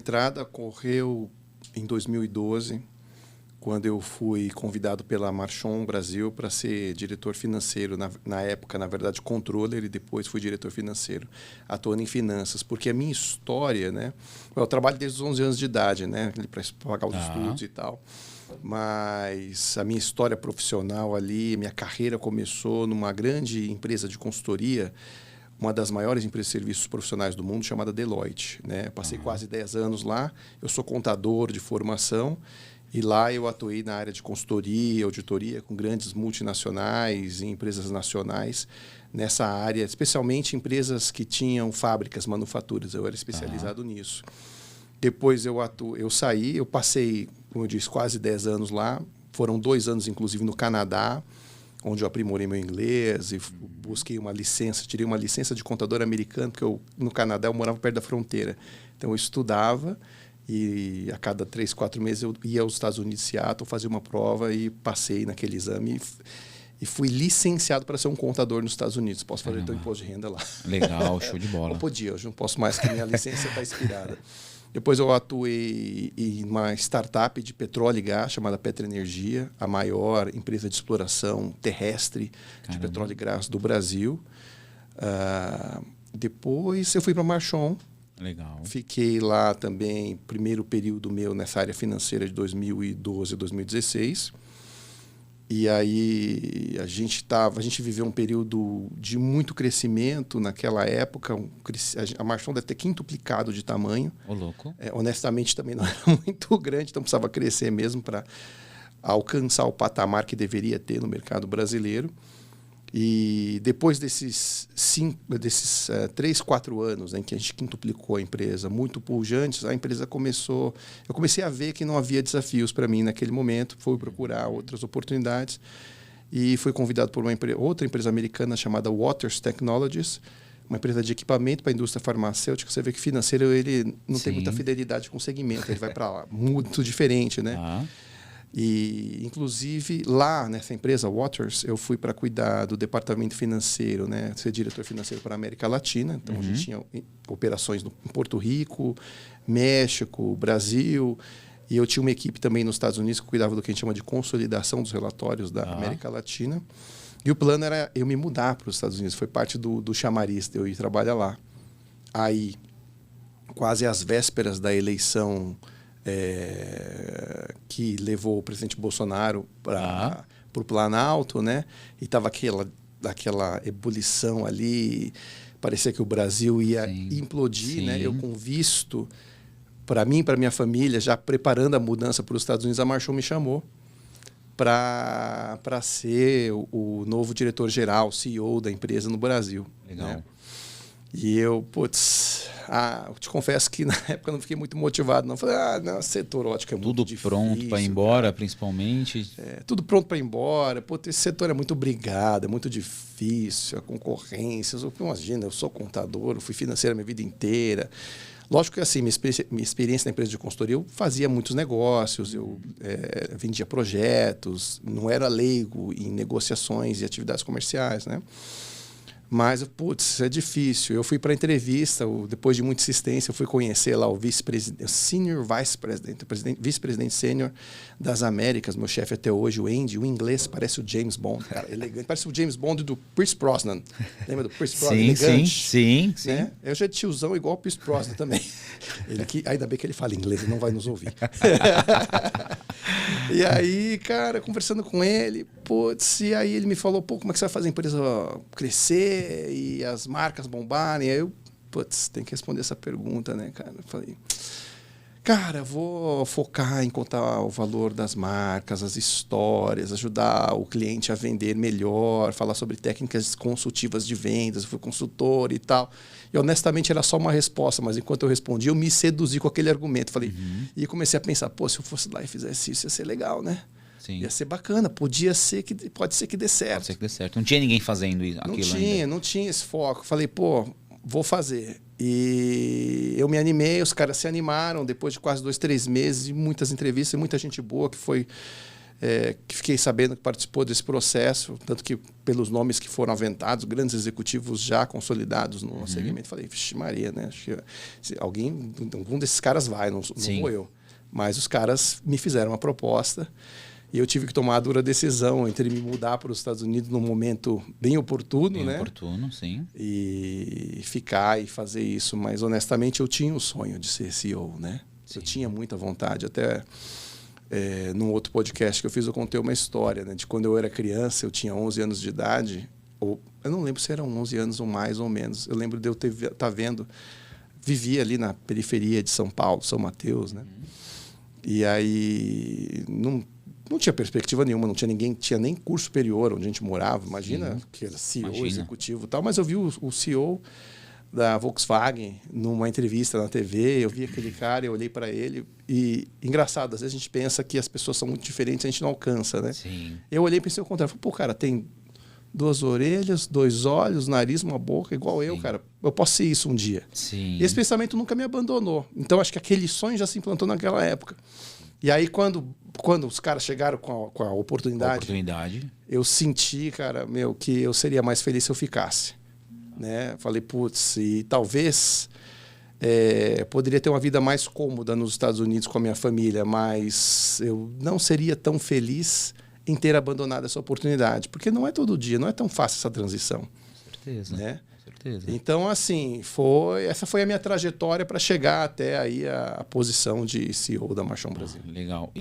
A entrada ocorreu em 2012, quando eu fui convidado pela Marchon Brasil para ser diretor financeiro. Na época, na verdade, controller, e depois fui diretor financeiro, atuando em finanças. Porque a minha história, né? Eu trabalho desde os 11 anos de idade, né? Para pagar os estudos e tal. Mas a minha história profissional ali, minha carreira começou numa grande empresa de consultoria, uma das maiores empresas de serviços profissionais do mundo, chamada Deloitte, né? Passei quase 10 anos lá. Eu sou contador de formação e lá eu atuei na área de consultoria, auditoria, com grandes multinacionais e empresas nacionais nessa área, especialmente empresas que tinham fábricas, manufaturas. Eu era especializado nisso. Depois eu saí, eu passei, como eu disse, quase 10 anos lá. Foram 2 anos, inclusive, no Canadá, onde eu aprimorei meu inglês e busquei uma licença, tirei uma licença de contador americano, porque no Canadá eu morava perto da fronteira. Então eu estudava e a cada 3, 4 meses eu ia aos Estados Unidos, Seattle, fazia uma prova e passei naquele exame e fui licenciado para ser um contador nos Estados Unidos. Posso fazer então imposto de renda lá. Legal, show de bola. Não podia, hoje não posso mais, porque minha licença está expirada. Depois eu atuei em uma startup de petróleo e gás chamada Petroenergia, a maior empresa de exploração terrestre de petróleo e gás do Brasil. Depois eu fui para a Marchon. Legal. Fiquei lá também, primeiro período meu nessa área financeira de 2012 a 2016. E aí a gente viveu um período de muito crescimento naquela época. A Marchon deve ter quintuplicado de tamanho. Ô, louco. Honestamente, também não era muito grande, então precisava crescer mesmo para alcançar o patamar que deveria ter no mercado brasileiro. E depois desses 3, 4 anos em que a gente quintuplicou a empresa, muito pujantes, a empresa começou... Eu comecei a ver que não havia desafios para mim naquele momento, fui procurar outras oportunidades e fui convidado por outra empresa americana chamada Waters Technologies, uma empresa de equipamento para a indústria farmacêutica. Você vê que financeiro ele não tem muita fidelidade com o segmento, ele vai para lá, muito diferente, né? E, inclusive, lá nessa empresa, Waters, eu fui para cuidar do departamento financeiro, né? Ser diretor financeiro para a América Latina. Então, a gente tinha operações em Porto Rico, México, Brasil. E eu tinha uma equipe também nos Estados Unidos que cuidava do que a gente chama de consolidação dos relatórios da América Latina. E o plano era eu me mudar para os Estados Unidos. Foi parte do chamariz de eu ir trabalhar lá. Aí, quase às vésperas da eleição... que levou o presidente Bolsonaro para o Planalto, né? E estava aquela ebulição ali, parecia que o Brasil ia implodir, né? Eu com visto, para mim, para minha família, já preparando a mudança para os Estados Unidos, a Marchon me chamou para ser o novo diretor-geral, CEO da empresa no Brasil. Legal. Né? E eu, eu te confesso que na época eu não fiquei muito motivado. Não. Falei, não, setor ótico é muito difícil. Tudo pronto para ir embora, principalmente? Tudo pronto para ir embora. Esse setor é muito brigado, é muito difícil, a concorrência. Imagina, eu sou contador, eu fui financeiro a minha vida inteira. Lógico que assim, minha experiência na empresa de consultoria, eu fazia muitos negócios, eu vendia projetos, não era leigo em negociações e atividades comerciais, né? Mas, é difícil. Eu fui para a entrevista, depois de muita insistência, eu fui conhecer lá o senior vice-presidente, vice-presidente sênior das Américas, meu chefe até hoje, o Andy. O inglês parece o James Bond, cara, elegante. Parece o James Bond do Pierce Brosnan. Lembra do Pierce Brosnan? Elegante. Sim. Né? Eu já de tiozão igual o Pierce Brosnan também. Ainda bem que ele fala inglês, ele não vai nos ouvir. E aí, cara, conversando com ele, e aí ele me falou, como é que você vai fazer a empresa crescer e as marcas bombarem? Aí eu, tem que responder essa pergunta, né, cara? Eu falei, cara, vou focar em contar o valor das marcas, as histórias, ajudar o cliente a vender melhor, falar sobre técnicas consultivas de vendas, eu fui consultor e tal. E honestamente era só uma resposta, mas enquanto eu respondi, eu me seduzi com aquele argumento. Falei, e comecei a pensar, se eu fosse lá e fizesse isso, ia ser legal, né? Sim. Ia ser bacana, pode ser que dê certo. Pode ser que dê certo. Não tinha ninguém fazendo aquilo ainda. Não tinha esse foco. Falei, vou fazer. E eu me animei, os caras se animaram, depois de quase 2, 3 meses, e muitas entrevistas, e muita gente boa que foi que fiquei sabendo que participou desse processo, tanto que pelos nomes que foram aventados, grandes executivos já consolidados no segmento, falei, vixe Maria, né? Acho que algum desses caras vai, não vou eu. Mas os caras me fizeram uma proposta e eu tive que tomar a dura decisão entre me mudar para os Estados Unidos num momento bem oportuno, né? Bem oportuno, sim. E ficar e fazer isso. Mas, honestamente, eu tinha o sonho de ser CEO, né? Sim. Eu tinha muita vontade. Até num outro podcast que eu fiz, eu contei uma história, né? De quando eu era criança, eu tinha 11 anos de idade. Ou, eu não lembro se eram 11 anos ou mais ou menos. Eu lembro de eu estar vendo... Vivia ali na periferia de São Paulo, São Mateus, né? E aí... Não tinha perspectiva nenhuma, não tinha ninguém, tinha nem curso superior onde a gente morava. Imagina que era CEO, executivo e tal. Mas eu vi o CEO da Volkswagen numa entrevista na TV, eu vi aquele cara, eu olhei para ele e, engraçado, às vezes a gente pensa que as pessoas são muito diferentes, a gente não alcança, né? Sim. Eu olhei e pensei ao contrário, falei, pô, cara, tem 2 orelhas, 2 olhos, nariz, uma boca, igual eu, cara. Eu posso ser isso um dia. Sim. E esse pensamento nunca me abandonou. Então, acho que aquele sonho já se implantou naquela época. E aí, quando os caras chegaram com a oportunidade, eu senti, cara, que eu seria mais feliz se eu ficasse. Né? Falei, putz, e talvez poderia ter uma vida mais cômoda nos Estados Unidos com a minha família, mas eu não seria tão feliz em ter abandonado essa oportunidade, porque não é todo dia, não é tão fácil essa transição. Com certeza. Né? Certeza. Então, assim, essa foi a minha trajetória para chegar até aí a posição de CEO da Marchon Brasil. Legal.